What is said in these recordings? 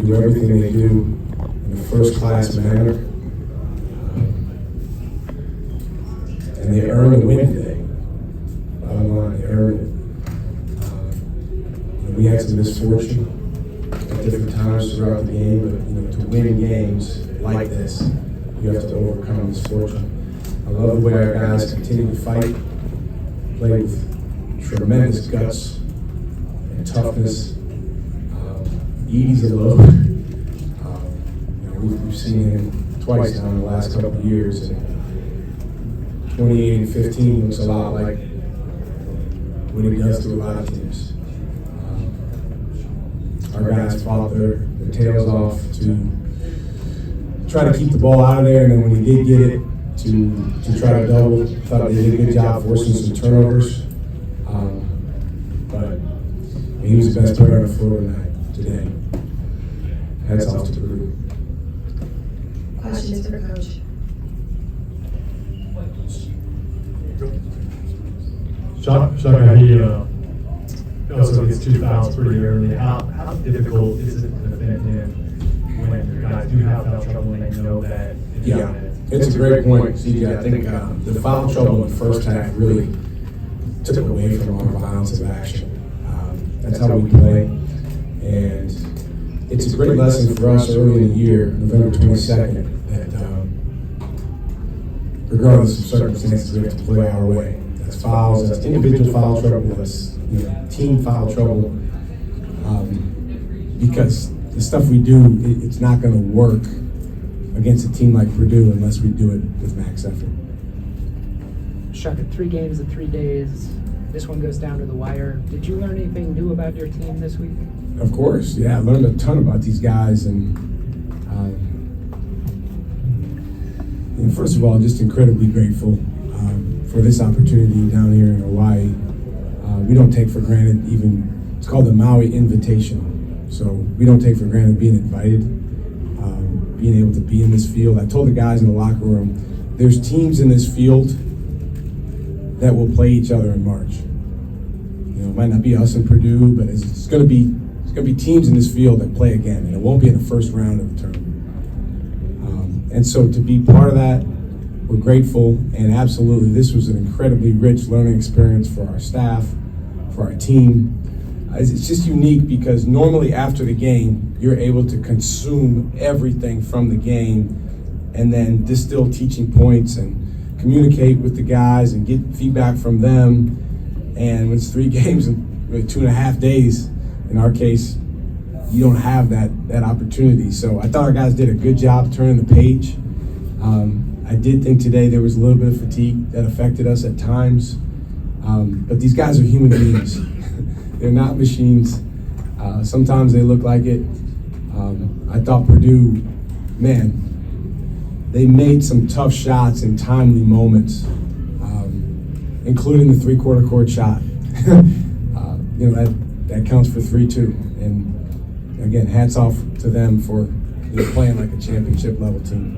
do everything they do in a first-class manner, and they earn the win today. Bottom line, they earned it. We had some misfortune at different times throughout the game, but to win games like this, you have to overcome misfortune. I love the way our guys continue to fight, play with tremendous guts and toughness. Ease a load. We've seen him twice now in the last couple of years. And 28 and 15 looks a lot like what he does to a lot of teams. Our guys fought their tails off to try to keep the ball out of there, and then when he did get it, to try to double. Thought they did a good job forcing some turnovers. But he was the best player on the floor today. Hats off to Purdue. Questions for Coach? Shaka, he also gets 2 fouls pretty early. How difficult is it to defend him when your guys do have foul trouble and they know that? It's a great point, CJ. I think the foul trouble in the first half really took away from our violence of action. That's how we play, and it's a great lesson for us early in the year, November 22nd, that regardless of circumstances, we have to play our way. That's fouls, that's individual foul trouble, that's team foul trouble, because the stuff we do, it's not going to work against a team like Purdue unless we do it with max effort. Shaka, 3 games in 3 days. This one goes down to the wire. Did you learn anything new about your team this week? Of course, yeah. I learned a ton about these guys, and first of all, just incredibly grateful for this opportunity down here in Hawaii. We don't take for granted it's called the Maui Invitational. So we don't take for granted being invited, being able to be in this field. I told the guys in the locker room, there's teams in this field that will play each other in March. It might not be us and Purdue, but it's going to be teams in this field that play again, and it won't be in the first round of the tournament. And so to be part of that, we're grateful, and absolutely, this was an incredibly rich learning experience for our staff, for our team. It's just unique because normally after the game, you're able to consume everything from the game and then distill teaching points and communicate with the guys and get feedback from them. And when it's 3 games in 2.5 days, in our case, you don't have that opportunity. So I thought our guys did a good job turning the page. I did think today there was a little bit of fatigue that affected us at times. But these guys are human beings. They're not machines. Sometimes they look like it. I thought Purdue, they made some tough shots in timely moments, including the 3/4 court shot. That counts for 3 too. And again, hats off to them for playing like a championship level team.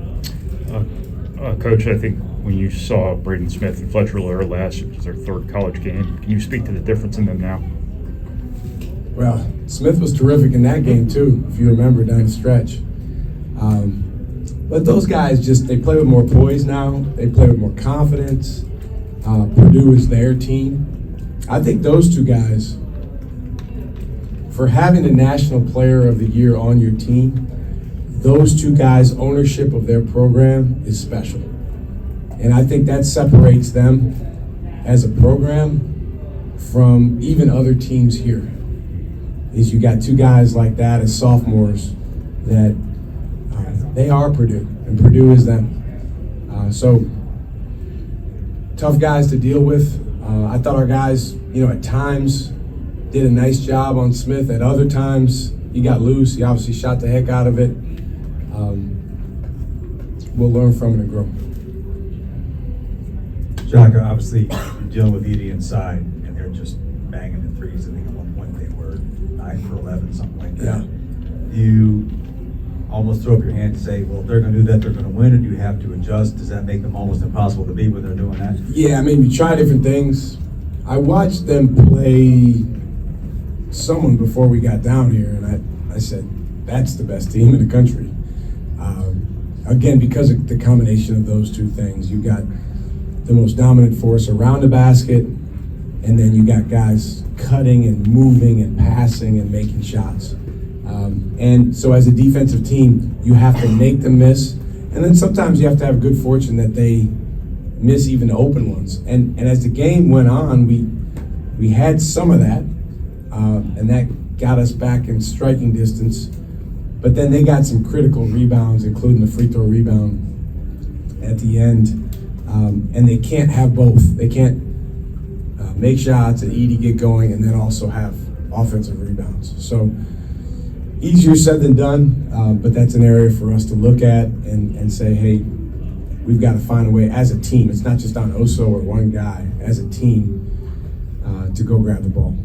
Coach, I think when you saw Braden Smith and Fletcher Lure last, it was their 3rd college game. Can you speak to the difference in them now? Well, Smith was terrific in that game too, if you remember down the stretch. But those guys they play with more poise now. They play with more confidence. Purdue is their team. I think those 2 guys, for having a National Player of the Year on your team, those 2 guys' ownership of their program is special. And I think that separates them as a program from even other teams here. Is you got 2 guys like that as sophomores that they are Purdue, and Purdue is them. So tough guys to deal with. I thought our guys, at times did a nice job on Smith. At other times, he got loose. He obviously shot the heck out of it. We'll learn from it and grow. Shaka, obviously, you're dealing with Edie inside, and they're just banging the threes. I think at one point they were 9 for 11, something like that. Yeah. You almost throw up your hand to say, well, if they're going to do that, they're going to win, and you have to adjust. Does that make them almost impossible to beat when they're doing that? Yeah, we try different things. I watched them play someone before we got down here, and I said, that's the best team in the country. Again, because of the combination of those two things, you got the most dominant force around the basket, and then you got guys cutting and moving and passing and making shots. And so as a defensive team, you have to make them miss, and then sometimes you have to have good fortune that they miss even the open ones. And as the game went on, we had some of that, and that got us back in striking distance. But then they got some critical rebounds, including the free throw rebound at the end. And they can't have both. They can't make shots and Edie get going and then also have offensive rebounds. So easier said than done, but that's an area for us to look at and say, hey, we've got to find a way as a team. It's not just on Oso or one guy, as a team, to go grab the ball.